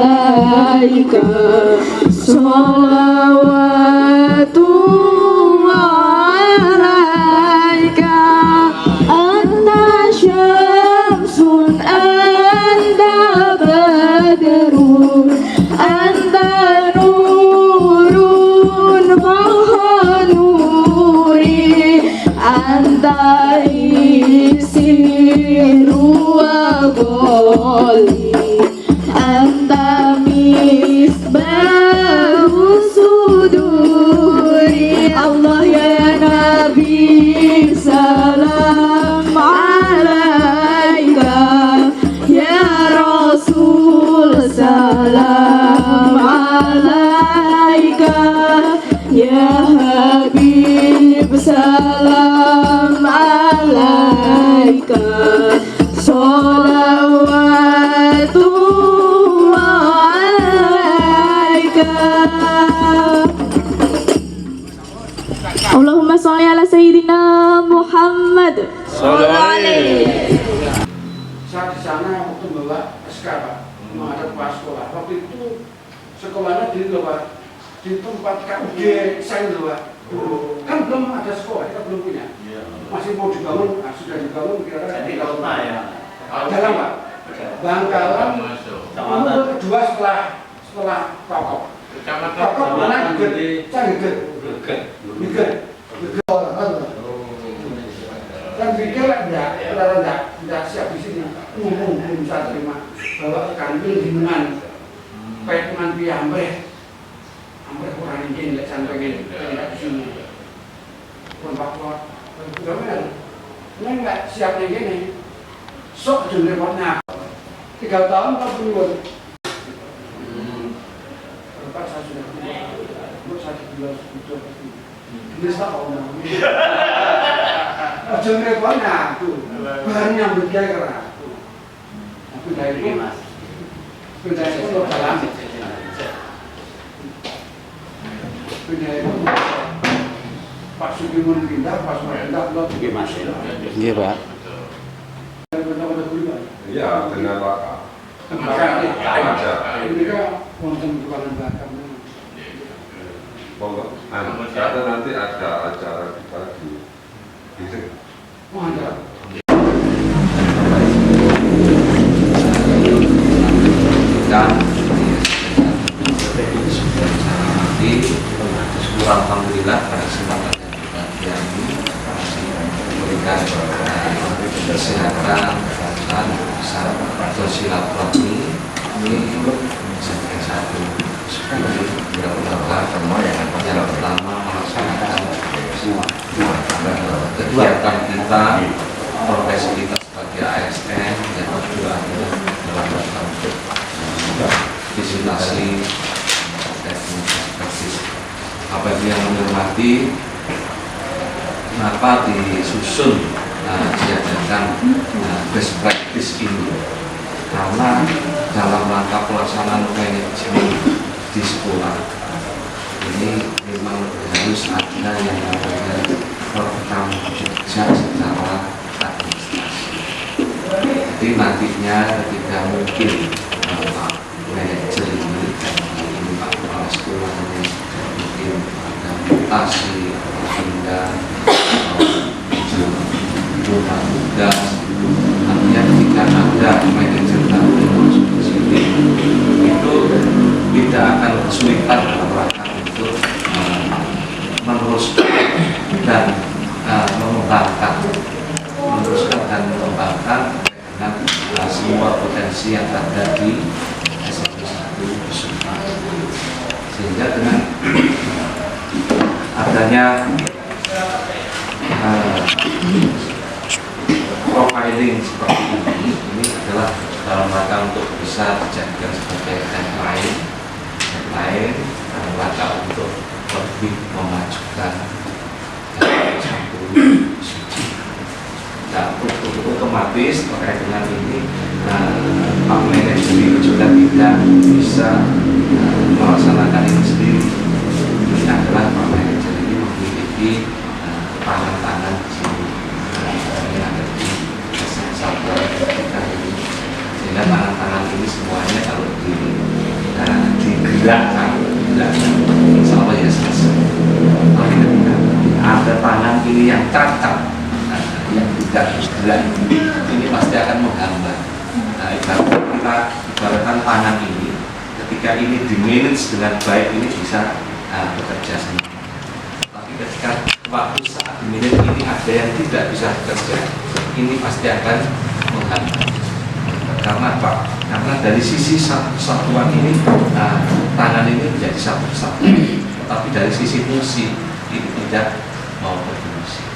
alaika sholawatullah alaika anta syamsun anta badrun anta nurun maha nuri anta isiru wa qoli anta misbahu suduri Allah ya Nabi salam alaika ya Rasul salam alaika ya Habib salam alaika sholawatullah alaika. Allahumma sholli ala sayyidina Muhammad. Saya di sana waktu bawa SK Pak, mau ada kepala sekolah. Waktu itu sekolahnya di Pak, di tempat KUD saya Pak. Kan belum ada sekolah, kita belum punya. Masih mau dibangun, sudah dibangun kira-kira di kota ya. Dalam Pak, Bangkalan nomor kedua setelah Pokok. Pokok mana gede, Canggeget. Dan pikir tidak siap di sini, belum bisa terima bahwa kantil di Menan, petungan piambre, ambre kurang ini nggak cantik tidak di sini, pun bakal, bagaimana? Ini nggak siap yang ini, sok jumlah warna, 3 tahun tak belum. Berapa saya sudah belum saya bilang sudah ini tahu namanya. Jangan repot nah tuh bahan yang bergerak tuh. Sudah itu lo dalam. Sudah itu Pak Sudirman pindah, Pak Sudirman pindah lo juga masih. Iya Pak. Iya benar Pak. Ini kan konten jualan belakang. Karena nanti ada acara kita di Ada. Dan alhamdulillah pada kesempatan yang ini memberikan kesehatan dan silaturahmi ini sebagai satu yang pertama melaksanakan kegiatan kita, profesi kita sebagai ASN yang kedua adalah dalam rangka untuk visitasi teknis. Apa yang menghormati, kenapa disusun diadakan best practice ini? Karena dalam rangka pelaksanaan manajemen di sekolah ini memang harus ada yang namanya rekam jejak secara administrasi. Jadi nantinya ketika mungkin Pak manajer ini Pak kepala sekolah ini mungkin ada mutasi pindah rumah tugas, artinya ketika ada manajer baru masuk ke sini itu tidak akan kesulitan dalam rangka untuk meneruskan dan mengembangkan dengan semua potensi yang ada di SMP 1 Kusuma. Sehingga dengan adanya profiling seperti ini adalah dalam rangka untuk bisa dijadikan sebagai lain dalam rangka untuk lebih memajukan satu suci. Nah, otomatis terkait dengan ini Pak Manajer ini juga tidak bisa melaksanakan ini sendiri. Ini adalah Pak Manajer ini memiliki tangan-tangan di sini yang ada di SN1 kita ini, sehingga tangan-tangan ini semuanya kalau di insya Allah ya selesai. Tapi ketika ada tangan ini yang cacat, yang tidak gerak, ini pasti akan menghambat. Nah, ibaratkan tangan ini, ketika ini di-manage dengan baik, ini bisa bekerja sendiri. Tapi ketika waktu saat di-manage ini ada yang tidak bisa bekerja, ini pasti akan menghambat. Karena apa? Karena dari sisi satuan ini, tangan ini menjadi satu kesatuan, tapi dari sisi fungsi ini tidak mau berfungsi.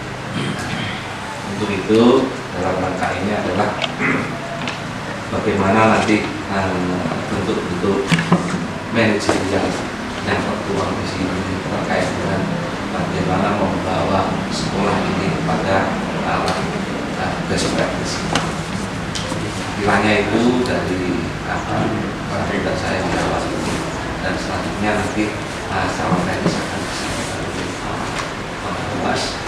Untuk itu dalam rangka ini adalah bagaimana nanti bentuk-bentuk manajerial yang tertuang di sini terkait dengan bagaimana membawa sekolah ini pada best practice. Kiranya itu dari para saya di awal ini, dan selanjutnya nanti secara teknis akan bisa membahas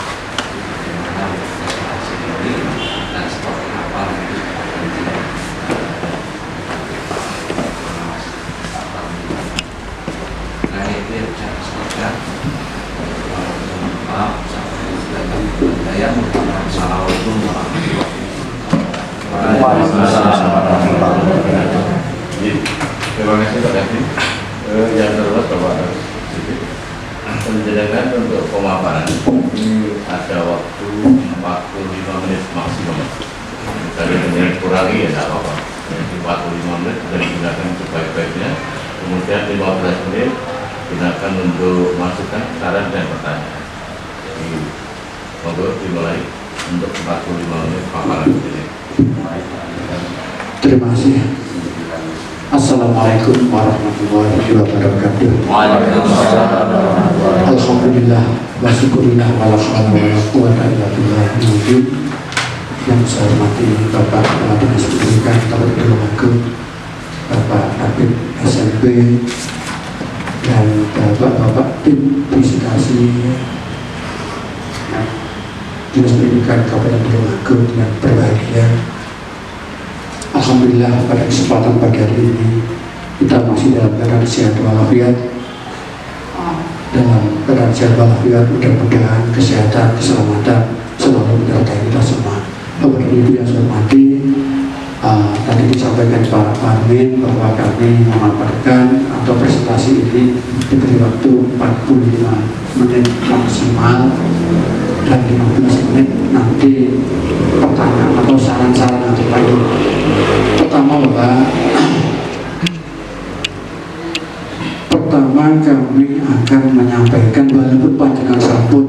bagaimana presentasi ini dan seperti apa nanti nah itu yang saya sampaikan. Maaf sampai saya Assalamualaikum warahmatullahi wabarakatuh. Terima kasih Pak Kasih. Yang terhormat Bapak menjelaskan untuk pemaparan ini ada waktu 45 menit maksimum. Dari menit kurangi ya tidak apa-apa. 45 menit dan digunakan sebaik-baiknya. Kemudian 15 menit gunakan untuk masukan, saran dan pertanyaan. Jadi monggo dimulai untuk 45 menit paparan ini. Terima kasih. Assalamualaikum warahmatullahi wabarakatuh. Alhamdulillah wa syukurillah wa la haula wa la quwwata illa billah. Yang saya hormati Bapak Kepala Dinas Pendidikan Kabupaten Tulungagung, Bapak Kabid SMP, dan Bapak-bapak tim visitasi Dinas Pendidikan Kabupaten Tulungagung yang berbahagia. Alhamdulillah pada kesempatan pagi hari ini kita masih dalam keadaan sehat walafiat. Dalam keadaan sehat walafiat, mudah-mudahan kesehatan, keselamatan selalu menyertai kita semua. Bapak Ibu yang saya hormati, tadi disampaikan Pak Parmin bahwa kami memanfaatkan atau presentasi ini diberi waktu 45 menit maksimal dan 15 menit nanti pertanyaan atau saran-saran nanti lagi. Pertama kami akan menyampaikan walaupun panjangan sampun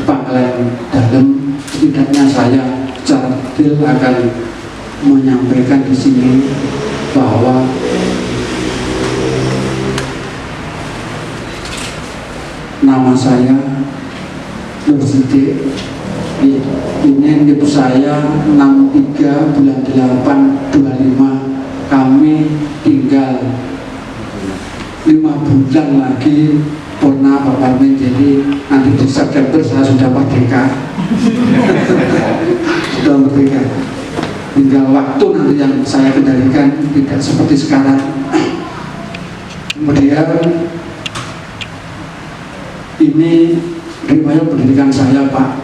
panggilan dalam, setidaknya saya secara detail akan menyampaikan di sini bahwa nama saya Nur Sidik, ini NIP saya 63 bulan 8 25. Kami tinggal 5 bulan lagi purna Pak Parmin, jadi nanti di September saya sudah merdeka. Sudah merdeka, tinggal waktu nanti yang saya kendalikan, tidak seperti sekarang. Kemudian ini riwayat pendidikan saya Pak,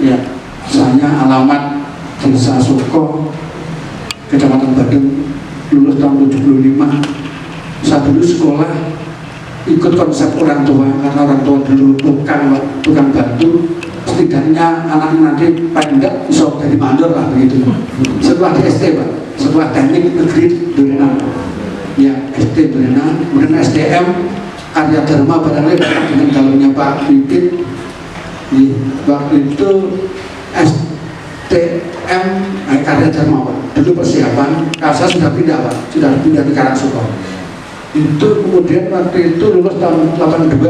ya, saya alamat Desa Soko, Kecamatan Badung, lulus tahun 75. Saya dulu sekolah ikut konsep orang tua, karena orang tua dulu tukang bantu, setidaknya anak nanti pendek bisa jadi mandor lah begitu. Setelah di ST Pak, setelah teknik negeri Durenan, ya ST Durenan, kemudian SDM Karya Dharma barangkali dengan kalungnya Pak Bibit. Waktu itu STM Karya Dharma Pak, dulu persiapan, saya sudah pindah Pak, sudah pindah di Karangsuko. Itu kemudian waktu itu lulus tahun 82.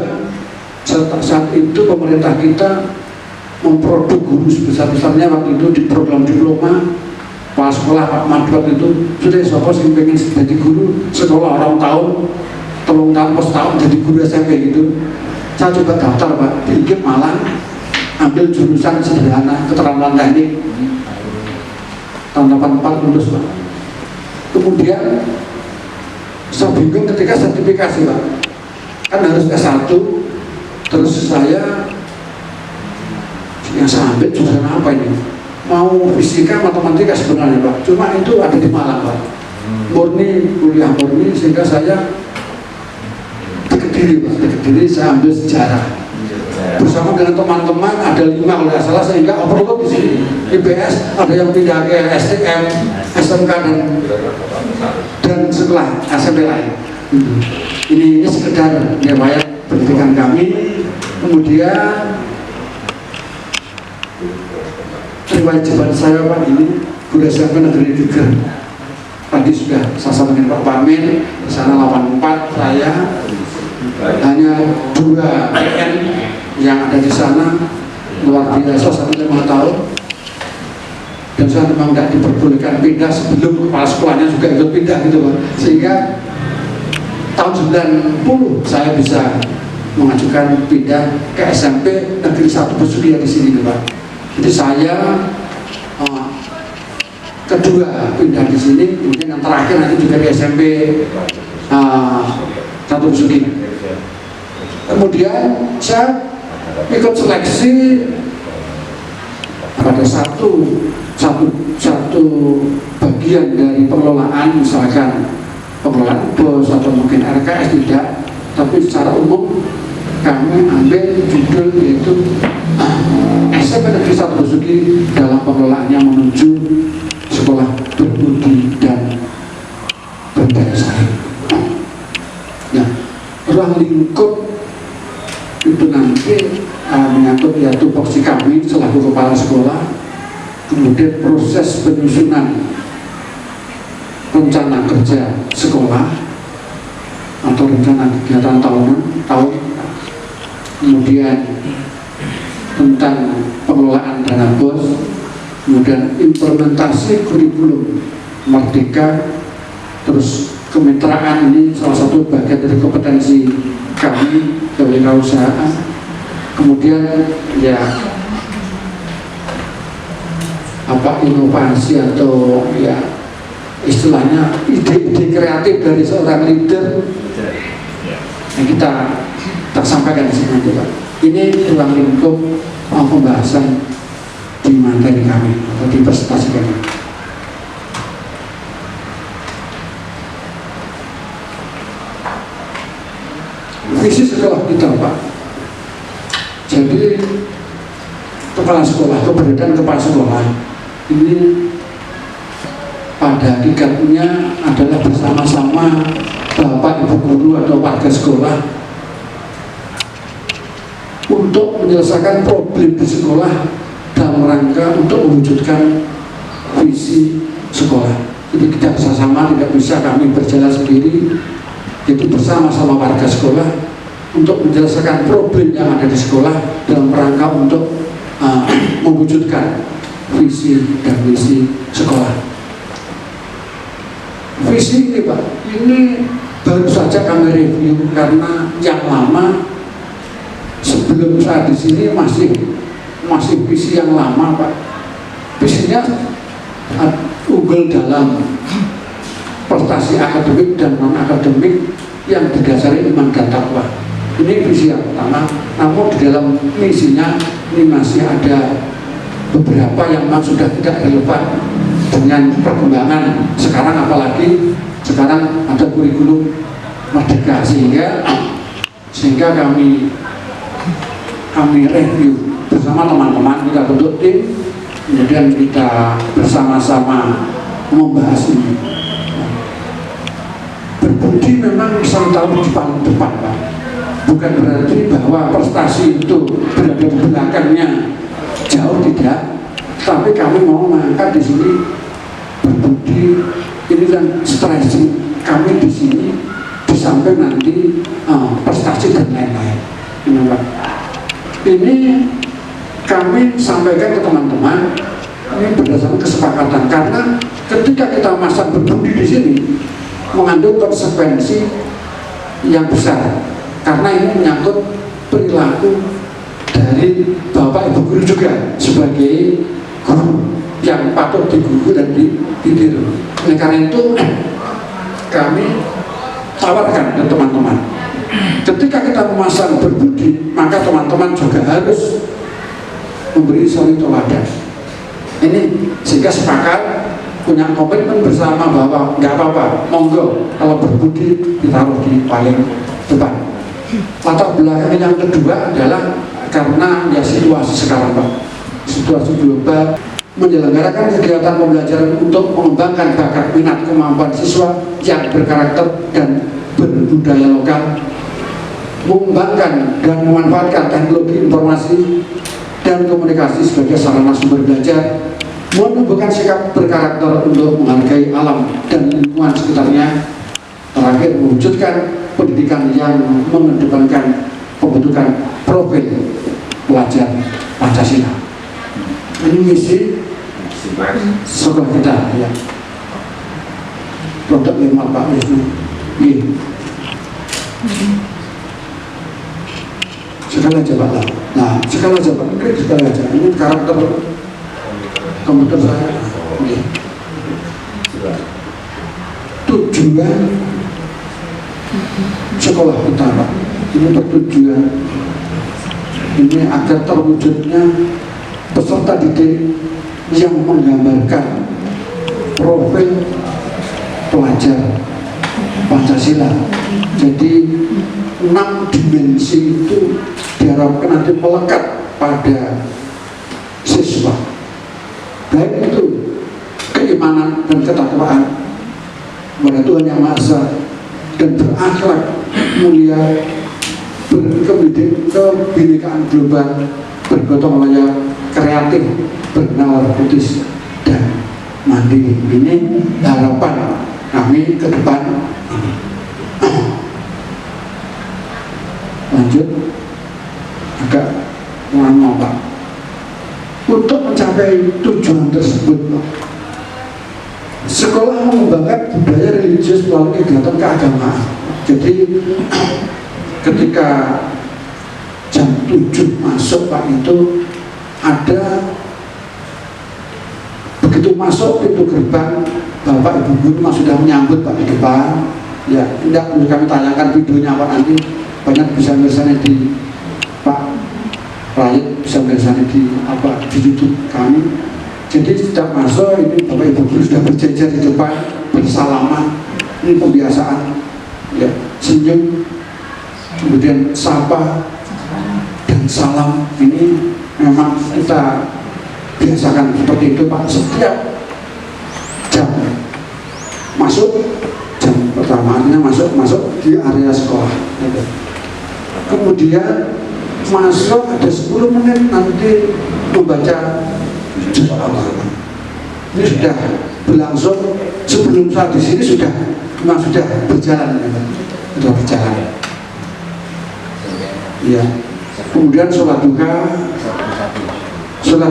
Saat itu pemerintah kita memproduk guru sebesar-besarnya waktu itu di program diploma kepala sekolah Pak Madwat itu sudah siapa sih pengen jadi guru sekolah orang tahun tolong tahun pos tahun jadi guru SMP gitu. Saya coba daftar Pak di IKIP Malang, ambil jurusan sederhana keterampilan teknik, tahun 84 lulus Pak. Kemudian Saya bingung ketika sertifikasi Pak, kan harus S1, terus saya yang saya ambil jurusan apa ini? Mau fisika, matematika sebenarnya Pak, cuma itu ada di Malang Pak, murni, kuliah murni, sehingga saya di Kediri Pak, di Kediri saya ambil sejarah bersama dengan teman-teman, ada 5 kalau tidak salah, sehingga overload di sini. IPS ada yang pindah ke STM, SMK dan sekolah SMP lain. Ini sekedar riwayat pendidikan kami. Kemudian riwayat jabat saya Pak, ini Guru SMP Negeri Geger. Tadi sudah saya sampaikan Pak Pamin, di sana 84, saya hanya 2 PN yang ada di sana, luar biasa, 5 tahun. Dan saya memang tidak diperbolehkan pindah sebelum kepala sekolahnya juga ikut pindah gitu Pak. Sehingga tahun 90 saya bisa mengajukan pindah ke SMP Negeri 1 Besuki di sini Pak. Jadi saya kedua pindah di sini, kemudian yang terakhir nanti juga di SMP 1 Besuki. Kemudian saya ikut seleksi pada satu bagian dari pengelolaan, misalkan pengelolaan bos atau mungkin RKS tidak, tapi secara umum kami ambil judul yaitu SMP Negeri 1 Besuki dalam pengelolaannya menuju sekolah berbudi dan berdaya saing. Nah, ruang lingkup itu nanti menyangkut yaitu porsi kami selaku kepala sekolah, kemudian proses penyusunan rencana kerja sekolah atau rencana kegiatan tahunan, kemudian tentang pengelolaan dana bos, kemudian implementasi kurikulum Merdeka, terus kemitraan ini salah satu bagian dari kompetensi kami kewirausahaan, kemudian ya inovasi atau ya istilahnya ide-ide kreatif dari seorang leader yang kita sampaikan di sini Pak. Ini ruang lingkup pembahasan di materi kami atau di presentasi kami. Visi sekolah kita Pak. Jadi kepala sekolah, keberadaan kepala sekolah ini pada hakikatnya adalah bersama-sama Bapak Ibu guru atau warga sekolah untuk menyelesaikan problem di sekolah dalam rangka untuk mewujudkan visi sekolah. Jadi kita bersama, tidak bisa kami berjalan sendiri, itu bersama-sama warga sekolah untuk menyelesaikan problem yang ada di sekolah dalam rangka untuk mewujudkan visi dan misi sekolah. Visi ini Pak, ini baru saja kami review karena yang lama sebelum saya di sini masih visi yang lama Pak. Visinya unggul dalam prestasi akademik dan non akademik yang didasari iman dan takwa. Ini visi yang pertama. Namun di dalam misinya ini masih ada beberapa yang memang sudah tidak relevan dengan perkembangan sekarang, apalagi sekarang ada kurikulum Merdeka, sehingga kami review bersama teman-teman, kita bentuk tim, kemudian kita bersama-sama membahas ini. Berbudi memang selalu tahu di paling depan Pak. Bukan berarti bahwa prestasi itu berada di belakangnya, jauh tidak. Tapi kami mau mengangkat di sini berbudi ini dan stressing kami di sini di samping nanti prestasi dan lain-lain. Ini kami sampaikan ke teman-teman ini berdasarkan kesepakatan karena ketika kita masa berbudi di sini mengandung konsekuensi yang besar. Karena ini menyangkut perilaku dari Bapak Ibu guru juga sebagai guru yang patut diguru dan ditiru. Oleh karena itu kami tawarkan ke teman-teman. Ketika kita memasang berbudi, maka teman-teman juga harus memberi suri teladan. Ini sehingga sepakat punya komitmen bersama bahwa nggak apa-apa, monggo kalau berbudi ditaruh di paling depan. Latar belakang yang kedua adalah karena ya situasi sekarang Pak, situasi global, menyelenggarakan kegiatan pembelajaran untuk mengembangkan bakat minat kemampuan siswa yang berkarakter dan berbudaya lokal, mengembangkan dan memanfaatkan teknologi informasi dan komunikasi sebagai sarana sumber belajar, menumbuhkan sikap berkarakter untuk menghargai alam dan lingkungan sekitarnya, terakhir mewujudkan pendidikan yang mengedepankan pembentukan profil pelajar Pancasila. Ini misi sekolah kita ya. Produk 5 Pak Wisnu. Sekali aja Pak lah. Nah, sekali aja Pak. Sekali aja. Ini karakter komputer saya. Tujuan sekolah kita Pak, ini bertujuan ini agar terwujudnya peserta didik yang menggambarkan profil pelajar Pancasila. Jadi 6 dimensi itu diharapkan nanti melekat pada siswa, baik itu keimanan dan ketakwaan kepada Tuhan Yang Maha Esa dan berakhlak mulia, kebinekaan global, bergotong royong, kreatif, bernalar putus dan mandiri. Ini harapan kami ke depan ini. Lanjut, agak kurang Pak. Untuk mencapai tujuan tersebut, sekolah mengembangkan budaya religius melalui kegiatan keagamaan. Jadi ketika jam 7 masuk Pak, itu ada, begitu masuk pintu gerbang, Bapak Ibu guru sudah menyambut Pak di depan. Ya, tidak perlu kami tanyakan videonya Pak, nanti banyak bisa misalnya di Pak Rayet, bisa misalnya di YouTube kami. Jadi sejak masuk ini Bapak Ibu guru sudah berjejer di depan, bersalaman. Ini pembiasaan, ya, senyum, kemudian sapa dan salam. Ini memang kita biasakan seperti itu Pak, setiap jam masuk, jam pertama artinya masuk di area sekolah. Kemudian masuk ada 10 menit nanti membaca juz al-Quran. Ini sudah berlangsung, sebelum saat di sini memang sudah berjalan, sudah berjalan. Ya. Kemudian sholat duha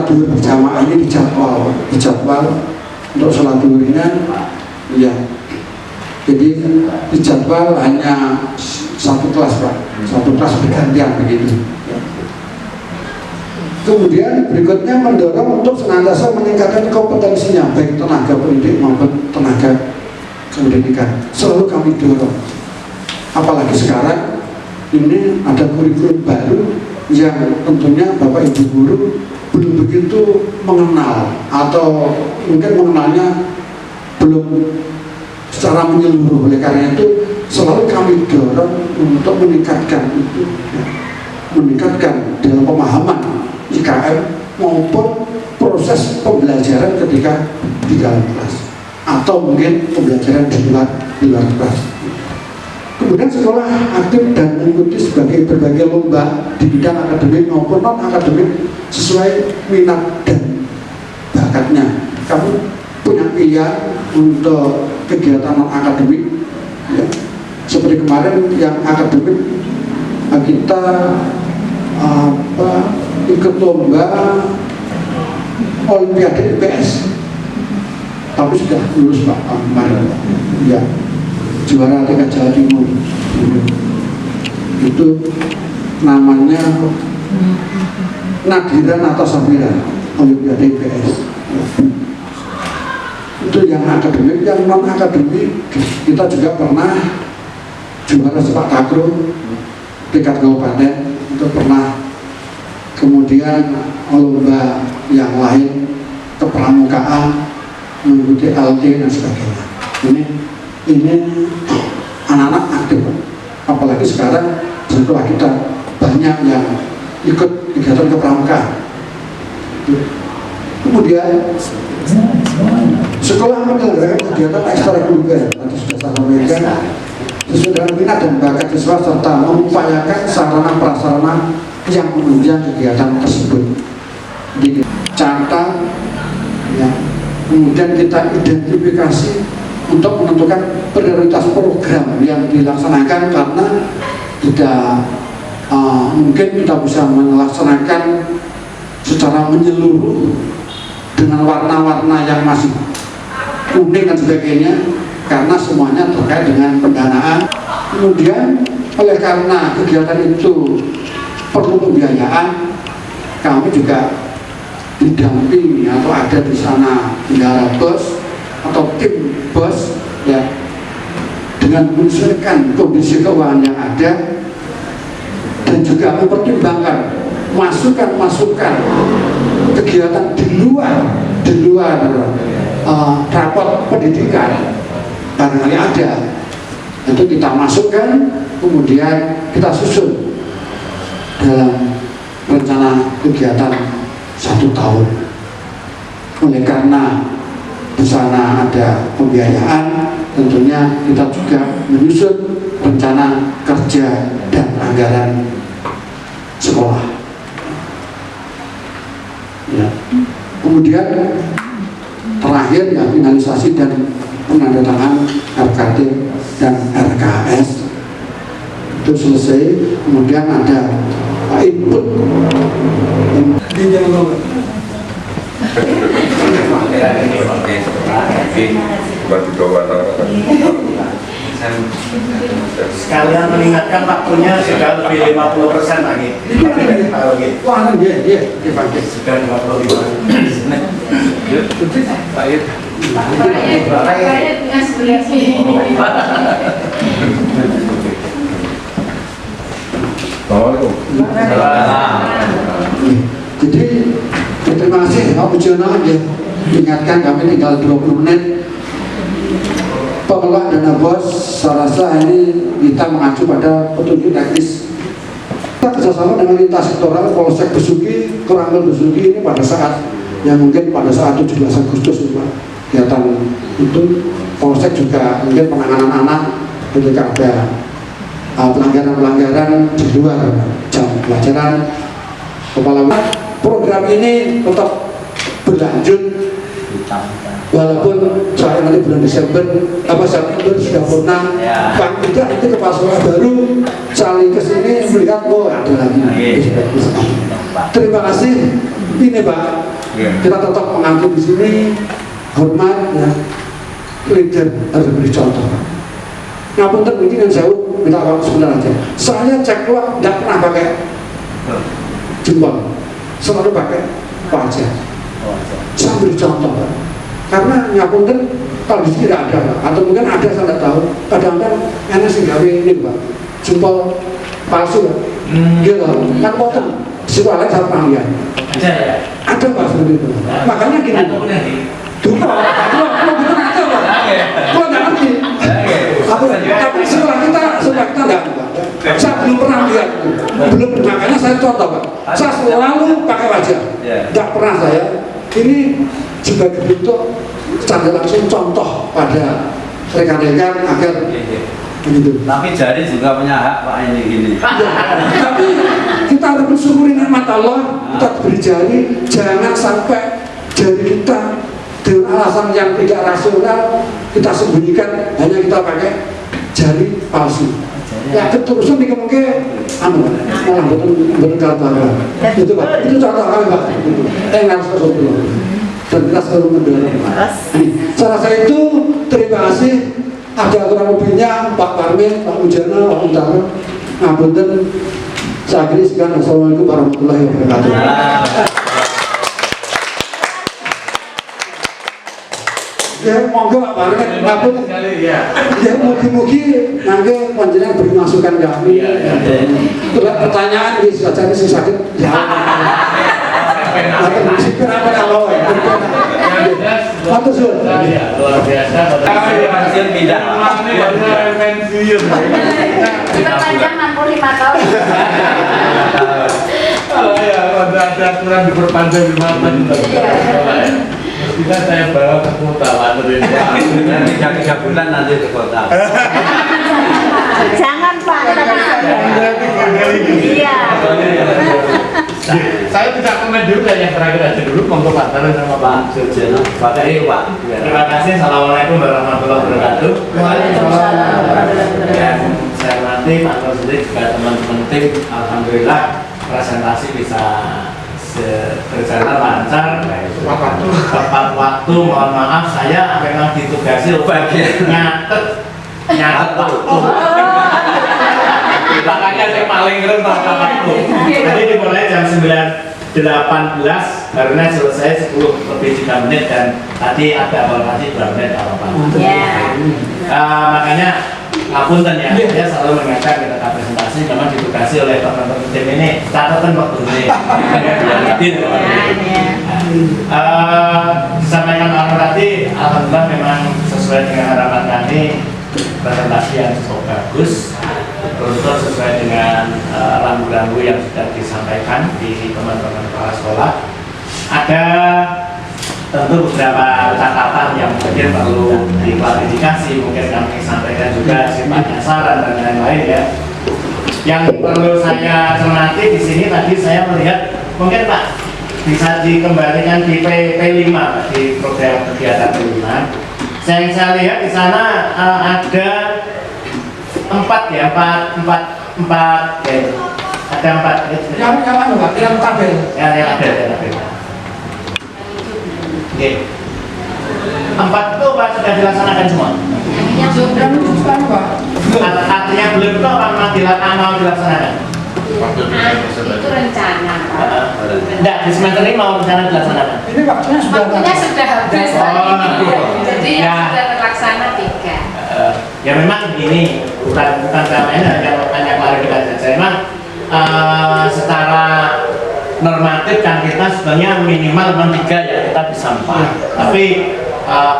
berjamaah ini dijadwal untuk sholat duhanya, ya. Jadi dijadwal hanya satu kelas Pak, satu kelas bergantian begitu. Kemudian berikutnya mendorong untuk senantiasa meningkatkan kompetensinya, baik tenaga pendidik maupun tenaga pendidikan. Selalu kami dorong. Apalagi sekarang ini ada kurikulum baru yang tentunya Bapak Ibu guru belum begitu mengenal, atau mungkin mengenalnya belum secara menyeluruh. Oleh karena itu selalu kami dorong untuk meningkatkan itu, ya, meningkatkan dalam pemahaman IKM maupun proses pembelajaran ketika di dalam kelas, atau mungkin pembelajaran di luar kelas. Kemudian sekolah aktif dan mengikuti berbagai lomba di bidang akademik maupun non akademik sesuai minat dan bakatnya. Kamu punya pilihan untuk kegiatan non akademik, ya. Seperti kemarin yang akademik kita ikut lomba Olimpiade IPS, tapi sudah lulus Pak kemarin, ya, juara tingkat Jawa Timur. Itu namanya Nadira Nata Safira, Olimpiade IPS. Itu yang akademik. Yang non akademik kita juga pernah juara sepak takraw tingkat kabupaten itu pernah, kemudian lomba yang lain kepramukaan mengikuti LT dan sebagainya. Ini anak-anak aktif, apalagi sekarang setelah kita banyak yang ikut kegiatan kepramukaan. Kemudian sekolah menyelenggarakan kegiatan ekstrakurikuler atau sudah sampaikan sesuai dengan minat dan bakat siswa serta mengupayakan sarana prasarana yang menunjang kegiatan tersebut. Catat, ya. Kemudian kita identifikasi untuk menentukan prioritas program yang dilaksanakan, karena tidak mungkin kita bisa melaksanakan secara menyeluruh dengan warna-warna yang masih kuning dan sebagainya, karena semuanya terkait dengan pendanaan. Kemudian oleh karena kegiatan itu perlu pembiayaan, kami juga didampingi atau ada di sana pengendara bus atau tim bus, ya, dengan menyesuaikan kondisi keuangan yang ada dan juga mempertimbangkan masukan-masukan kegiatan di luar rapot pendidikan barangkali ada, itu kita masukkan, kemudian kita susun dalam rencana kegiatan 1 tahun. Oleh karena di sana ada pembiayaan, tentunya kita juga menyusun rencana kerja dan anggaran sekolah. Ya. Kemudian terakhir ya finalisasi dan penandatangan RKT dan RKS itu selesai. Kemudian ada input sekalian meningkatkan waktunya sudah lebih 50% lagi. Wah, dia dipakai Sudah 55 menit. Jadi terima kasih Pak Pujono, ya, ingatkan kami tinggal 20 menit. Pengelola dana bos, saya rasa ini kita mengacu pada petunjuk teknis. Kita kerjasama dengan lintas sektoral Polsek Besuki, Koramil Besuki ini pada saat yang mungkin pada saat 17 Agustus Pak, kegiatan itu Polsek juga mungkin penanganan anak ketika ada pelanggaran-pelanggaran di luar jam pelajaran. Kepala program ini tetap berlanjut walaupun saya nanti bulan Desember September sudah pernah Pak tidak itu kepala sekolah baru saling kesini melihat ada lagi. Terima kasih. Ini Pak, kita tetap mengatur di sini, hormat ya, leader harus beri contoh. Ngapunten mungkin yang saya minta waktu sebentar aja. Saya cek keluar tidak pernah pakai jempol, selalu pakai wajah. Saya beri contoh Pak. Karena ngapunten kalau di sini tidak ada Pak, atau mungkin ada saya tidak tahu. Kadang-kadang enak sih gawe ini Pak, jempol palsu Pak. Gitu, kan potong. Situ lain saya pernah lihat. Ada Pak seperti itu. Makanya gini. Dupa, kalau betul ada Pak. Kok nggak ngerti? Tapi setelah kita nggak, saya belum pernah lihat, belum, makanya saya contoh Pak. Saya selalu pakai wajah, tidak pernah saya. Ini sebagai bentuk secara langsung contoh pada rekan-rekan agar begitu. Tapi jari juga punya hak Pak ini gini. Tapi kita harus bersyukuri nikmat Allah, kita beri jari, jangan sampai jari kita dengan alasan yang tidak rasional kita sembunyikan, hanya kita pakai jari palsu. Ya keterusan nih mungkin malah betul kata itu Pak, itu contoh kami Pak. Harus terus dan kita selalu mendorong. Saya rasa itu, terima kasih. Ada kurang lebihnya Pak Parmin, Pak Mujana, Pak Utara, ngapunten. Saya akhiri sekian. Assalamualaikum warahmatullahi wabarakatuh. Ya monggo Pak Barnet ngapun. sekali ya. Ya mugi-mugi nangge panjenengan beri masukan kami. Terus pertanyaan iki saja sing saged jawab. Atau mesti apa kalau ya. Matur suwun. Luar biasa. Pensiun pindah. Pensiun. Diperpanjang 65 tahun. Oh ya, ada aturan diperpanjang 5 tahun. Mestinya saya bawa ke kota Wanderin. Nanti 3 bulan nanti ke kota. Jangan Pak. Iya. Saya tidak komen dulu yang terakhir aja dulu, monggo Pak Tarun sama Pak Surjono. Pakai Pak. Terima kasih. Assalamualaikum warahmatullahi wabarakatuh. Dan saya hormati Pak Rosli juga teman-teman tim. Alhamdulillah presentasi bisa berjalan lancar, tepat waktu. Mohon maaf saya memang ditugasi nyatet waktu. Makanya saya paling keren waktu. Tadi dimulai jam 9.18 karena selesai 10 lebih 3 menit dan tadi ada evaluasi 2 menit apa-apa. Makanya ngapunten ya, saya selalu mengingatkan ketika presentasi memang ditugasi oleh teman-teman tim ini catatan waktu ini. Disampaikan orang tadi, alhamdulillah memang sesuai dengan harapan kami presentasi yang cukup bagus, untuk sesuai dengan rambu-rambu yang sudah disampaikan di teman-teman kepala sekolah. Ada tentu beberapa catatan yang mungkin perlu diklarifikasi, mungkin kami sampaikan juga sifatnya saran dan lain-lain ya. Yang perlu saya cermati di sini tadi saya melihat mungkin Pak bisa dikembalikan di P5 di program kegiatan P5. Saya lihat di sana ada 4 ya, 4 ya. Ada 4 ya. Yang mana Pak? Yang tabel. Ya, ada. Oke. 4 itu Pak sudah dilaksanakan semua. Yang Yang bukan Pak. Artinya belum itu apa mau dilaksanakan? itu rencana Pak. Enggak, di semester ini mau rencana dilaksanakan. Ini waktunya sudah Waktunya sudah habis. Jadi Ya. yang sudah terlaksana 3. Ya memang ini bukan lain hanya klarifikasi saja. Memang secara normatif kan kita sebenarnya minimal 3 ya kita bisa 4. Tapi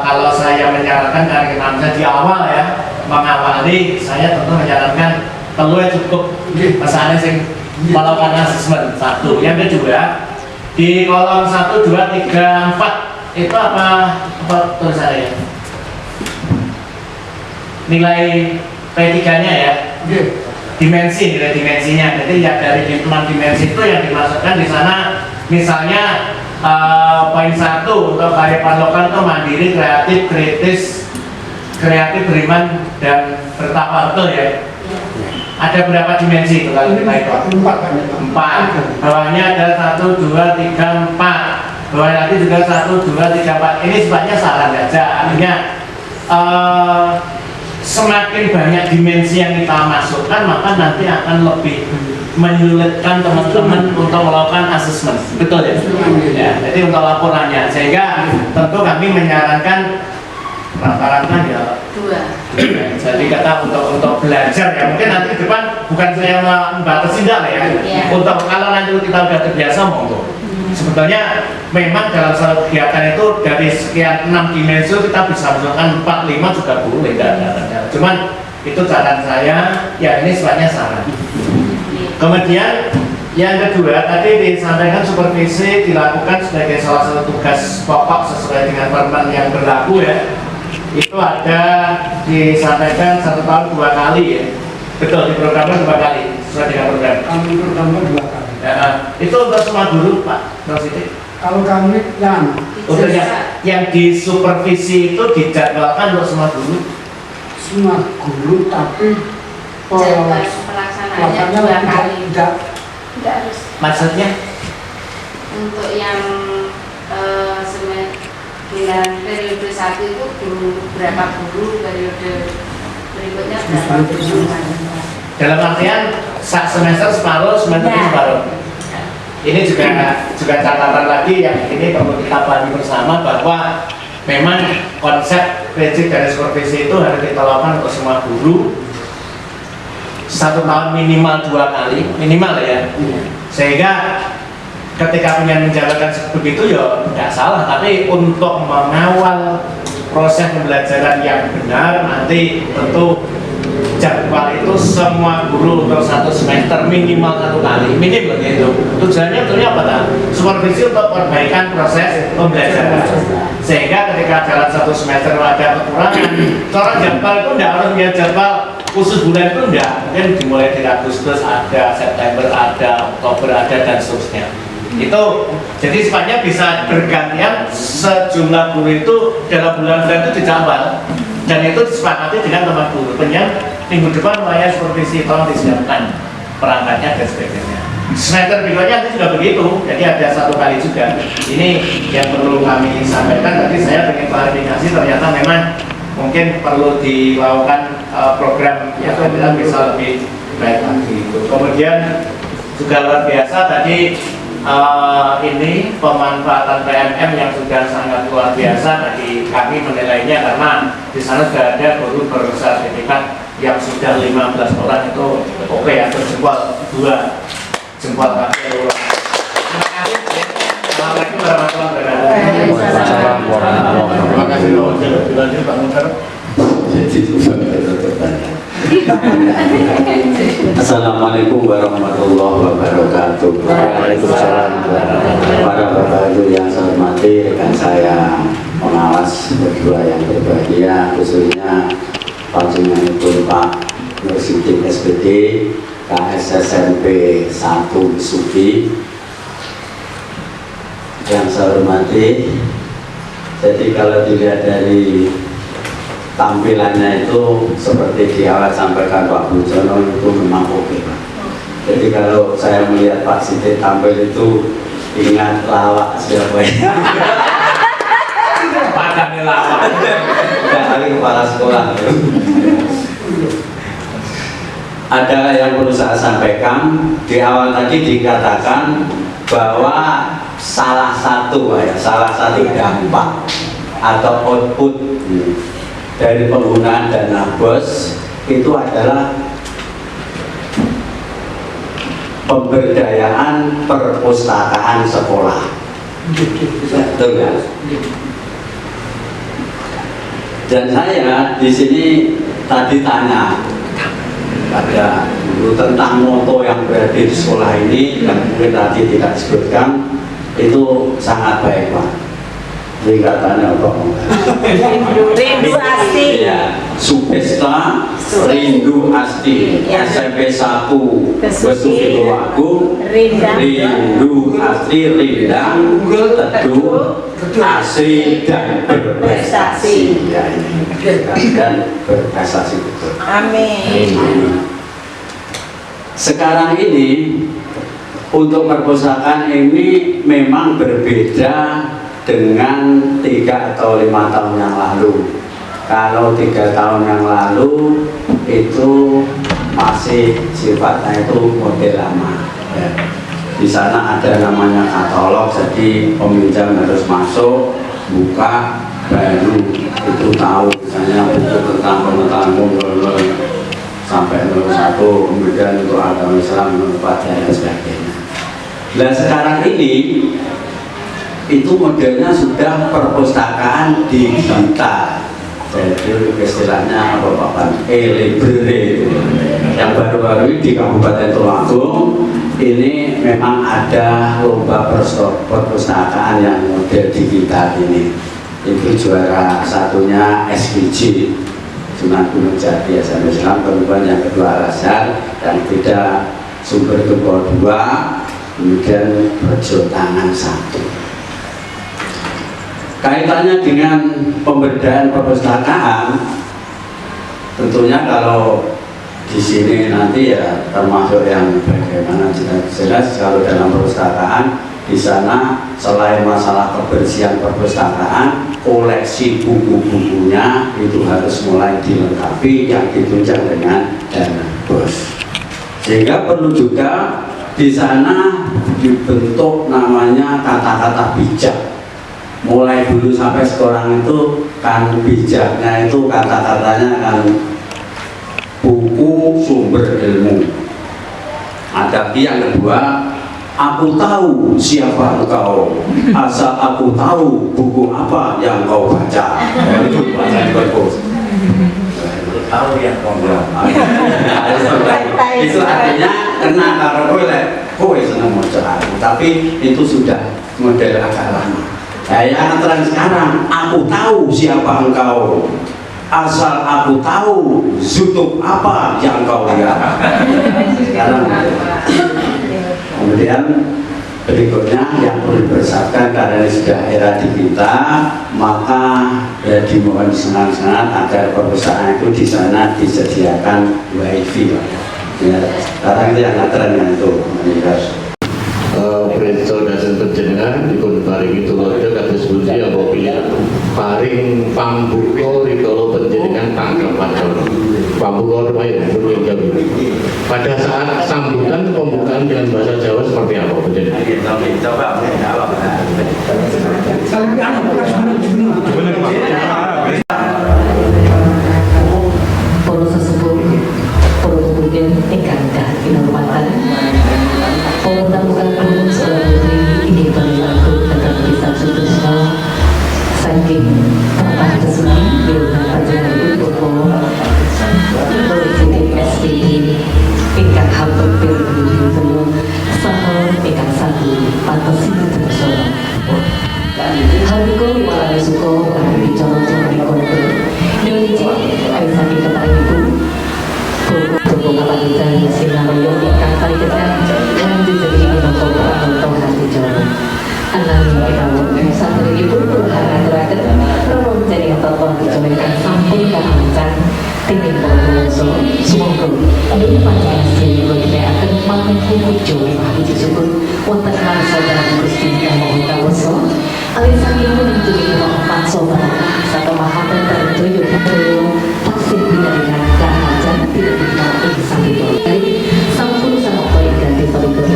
kalau saya menyarankan dari kita di awal ya mengawali, saya tentu menyarankan telurnya cukup. Masalahnya sing melakukan asesmen 1. Yang kedua di kolom 1, 2, 3, 4 itu apa tulisannya? Nilai P3-nya ya. Nilai dimensinya. Jadi ya dari hitungan dimensi itu yang dimasukkan di sana misalnya poin 1 untuk kearifan lokal itu mandiri, kreatif, kritis, kreatif, beriman dan bertakwa, betul ya? Ada berapa dimensi itu kalau kita itu? 4. Bawahnya ada 1, 2, 3, 4. Bawahnya lagi juga 1, 2, 3, 4. Ini sifatnya saran saja. Artinya semakin banyak dimensi yang kita masukkan, maka nanti akan lebih menyulitkan teman-teman untuk melakukan asesmen. Betul ya? Ya, jadi untuk laporannya, sehingga tentu kami menyarankan rata-rata ya 2. jadi kata untuk belajar ya, mungkin nanti ke depan bukan saya membatasi ya. Untuk kalau nanti kita udah terbiasa monggo. Sebetulnya memang dalam satu kegiatan itu dari sekian 6 dimensi kita bisa masukkan 4, 5 juga boleh, enggak ada. Cuman itu catatan saya, ya ini sifatnya saran. Kemudian yang kedua tadi disampaikan supervisi dilakukan sebagai salah satu tugas pokok sesuai dengan permen yang berlaku ya. Itu ada disampaikan 1 tahun 2 kali ya. Betul, diprogramkan 2 kali sesuai dengan program. Kami programnya 2 kali. Ya, itu untuk semua guru Pak Rosidi. Kalau kami Untuk yang di supervisi itu dijadwalkan untuk semua guru. semua guru tapi Jadwal pelaksanaannya 2 kali. tidak Tidak harus. Maksudnya Untuk yang dengan periode 1 itu berapa guru, periode berikutnya berapa guru. dalam artian sak semester separuh, semester Ya. separuh. Ini juga catatan lagi yang ini perlu kita pahami bersama bahwa memang konsep prinsip dari supervisi itu harus kita lakukan untuk semua guru 1 tahun minimal 2 kali, minimal ya. Sehingga ketika pengen menjalankan begitu ya tidak salah, tapi untuk mengawal proses pembelajaran yang benar nanti tentu jadwal itu semua guru untuk 1 semester minimal 1 kali, minim begitu. Tujuannya tentunya apa tak? Supervisi untuk perbaikan proses pembelajaran. Sehingga ketika dalam 1 semester ada kekurangan, cara jadwal itu tidak harus dia jadwal khusus bulan itu enggak, mungkin dimulai dari Agustus ada, September ada, Oktober ada dan seterusnya. Itu jadi sifatnya bisa bergantian, sejumlah guru itu dalam bulan-bulan itu dijadwal dan itu disepakati dengan teman guru minggu depan saya supervisi tolong disiapkan perangkatnya dan sebagainya. Semester berikutnya itu juga begitu, jadi ada 1 kali juga. Ini yang perlu kami sampaikan. Tadi saya ingin klarifikasi, ternyata memang mungkin perlu dilakukan program yang bisa lebih baik lagi. Kemudian juga luar biasa tadi ini pemanfaatan PMM yang sudah sangat luar biasa bagi kami menilainya, karena di sana sudah ada guru bersertifikat yang sudah 15 orang itu oke ya, jempol 2 jempol kaki. Terima kasih. Assalamualaikum warahmatullahi wabarakatuh. Terima kasih. Dilanjut Pak Mutar. Assalamualaikum warahmatullahi wabarakatuh. Waalaikumsalam. Para bapak ibu yang saya hormati, rekan saya pengawas berdua yang berbahagia, khususnya Panjenenganipun Pak Nursidin SPD KSSMP 1 Suki yang saya hormati. Jadi kalau dilihat dari tampilannya itu seperti di awal sampaikan Pak Bujono itu memang oke, Pak. Jadi kalau saya melihat Pak Sidit tampil itu ingat lawak siapa ya? Padahal lawak. Tidak kali kepala sekolah. Ada yang perlu saya sampaikan. Di awal tadi dikatakan bahwa salah satu dampak atau output dari penggunaan dana BOS itu adalah pemberdayaan perpustakaan sekolah. Betul ya? Dan saya di sini tadi tanya pada guru tentang moto yang berada di sekolah ini yang mungkin tadi tidak disebutkan, itu sangat baik, Pak. Tingkatannya apa? Rindu Asti. Ya, Supesta Rindu Asti. SMP 1 Besuki Agung. Rindu Asti, Rindang, Teduh, asli dan berprestasi. Ya, ini dan berprestasi betul. Amin. Sekarang ini untuk perpustakaan ini memang berbeda dengan 3 atau 5 tahun yang lalu. Kalau 3 tahun yang lalu itu masih sifatnya itu model lama ya. Di sana ada namanya katalog, jadi peminjam harus masuk, buka, baru itu tahu misalnya buku tentang pengetahuan umum sampai 01, kemudian untuk agama Islam 04 dan sebagainya. Nah sekarang ini itu modelnya sudah perpustakaan digital, jadi istilahnya apa Pak? E-library. Yang baru-baru ini di Kabupaten Tulungagung ini memang ada lomba perpustakaan yang model digital ini. Itu juara satunya SPG Sunan Gunung Jati SMA Islam, kemudian yang kedua Al-Azhar, yang ketiga Sumber Gempol 2, kemudian Bejo Tangan 1. Kaitannya dengan pemberdayaan perpustakaan, tentunya kalau di sini nanti ya termasuk yang bagaimana jelas kalau dalam perpustakaan di sana selain masalah kebersihan perpustakaan, koleksi buku-bukunya itu harus mulai dilengkapi yang ditunjang dengan dana BOS. Sehingga perlu juga di sana dibentuk namanya kata-kata bijak. mulai dulu sampai sekarang itu kan bijaknya itu kata-katanya kan buku sumber ilmu. Ada yang kedua, aku tahu siapa engkau, asal aku tahu buku apa yang kau baca. Itu bacaan perpus. Tahu yang kau baca. Itu artinya kena karo kowe seneng maca. Tapi itu sudah model agak lama. Yang terang sekarang, aku tahu siapa engkau, asal aku tahu YouTube apa yang kau lihat. Sekarang kemudian berikutnya yang perlu dipersiapkan karena ini sudah era digital, maka ya dimohon sangat-sangat agar perpustakaan itu di sana disediakan wifi. Ya, sekarang itu yang tren itu. Preso dan penjenengan dipun paringi tulodo kados pundi apabila paring pambuka rikala panjenengan tanggap wacana. Pambuka lumayan pada saat sambutan pembukaan dengan bahasa Jawa seperti apa panjenengan? Coba jawab. Para sesepuh, para kemudian ingkang kinurmatan, para tamu kagum sekolah putri inggih pamilangkung datang Kisah Sutrisno saking Bapak Resmi Wilhan Panjenengan Utomo Politik SPD ingkang hampir pilih semua saha ingkang satu pantosipun tersono. Hamiko walane suko kang bicara-bicara konten Indonesia ayo saking keparengipun Bogo kapangitan sinaryo ingkang kaliketan lan dijadi minangka panonton hati Jawa. Ananging kawon saderengipun kula aturaken rawuh dening tokoh Jawa ingkang sampun kaancan dening para bangsa sumangga ing panjenengan kula dipekaken manungsa Jawa puji syukur wonten saudara Gusti Yang Maha Kawasa. Alisangipun tuwuh empat sobat satu mahapen tertuju petuyo pasir binaringan kahajan tidak dikenal ing sangipun sampun samangka ingkang diparipun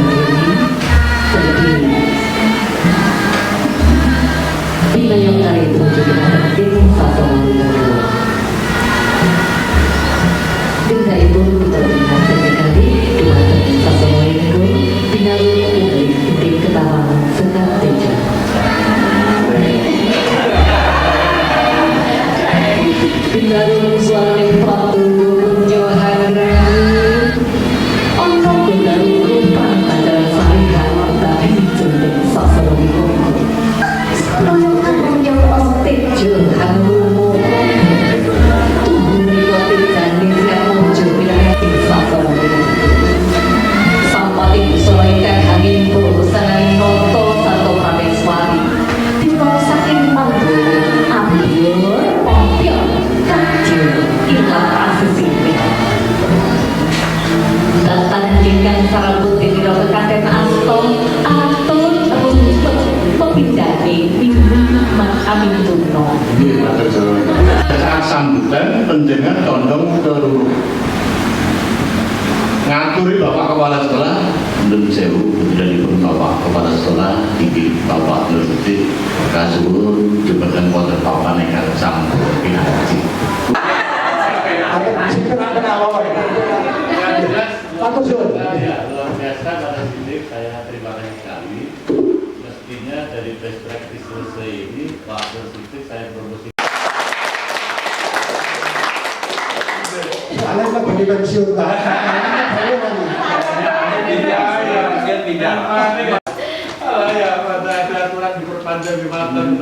jadi binayong kali tunjukkan ing sasamangka dengan ibu kita ingatkan sekali dua sasamangka binaru dari titik ketawa sedang teja. Binaru suara Prabu Johanra ono binaru rupan pada sarihan dari jendeng sasamangka Noyong yang ostek Johan Rumo tubuh roti jani kamu jumlah sasamangka sampali soikan angin bosan noto satu prameswari dino saking mampu ambil pompion kacil ilang asisipi datang dengan sarabut di dino kekaten aston atun untuk pemindani amin tuno Saat sambutan panjenengan condong ke ngaturi Bapak Kepala Sekolah Nun Sewu dari Bapak Kepala Sekolah Tinggi Bapak Nurudin Kasuhun jembatan wonten papan ingkang sampun pinaji. Luar biasa pada sini saya terima kasih sekali. Mestinya dari best practice selesai ini Pak Presiden saya promosi. Kalian kan bagi pensiun tak? Ya, pada aturan diperpanjang di Malang.